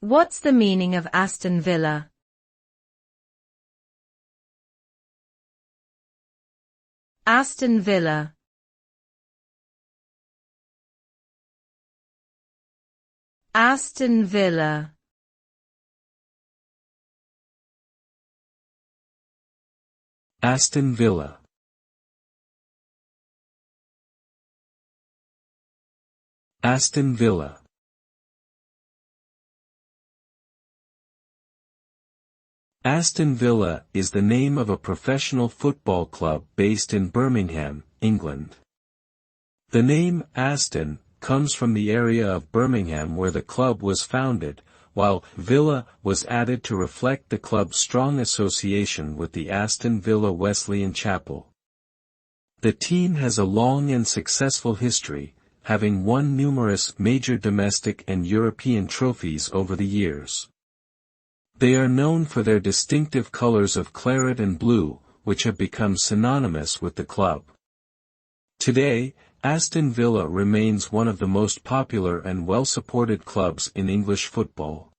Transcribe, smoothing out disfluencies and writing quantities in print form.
What's the meaning of Aston Villa? Aston Villa. Aston Villa. Aston Villa. Aston Villa. Aston Villa is the name of a professional football club based in Birmingham, England. The name Aston comes from the area of Birmingham where the club was founded, while Villa was added to reflect the club's strong association with the Aston Villa Wesleyan Chapel. The team has a long and successful history, having won numerous major domestic and European trophies over the years. They are known for their distinctive colors of claret and blue, which have become synonymous with the club. Today, Aston Villa remains one of the most popular and well-supported clubs in English football.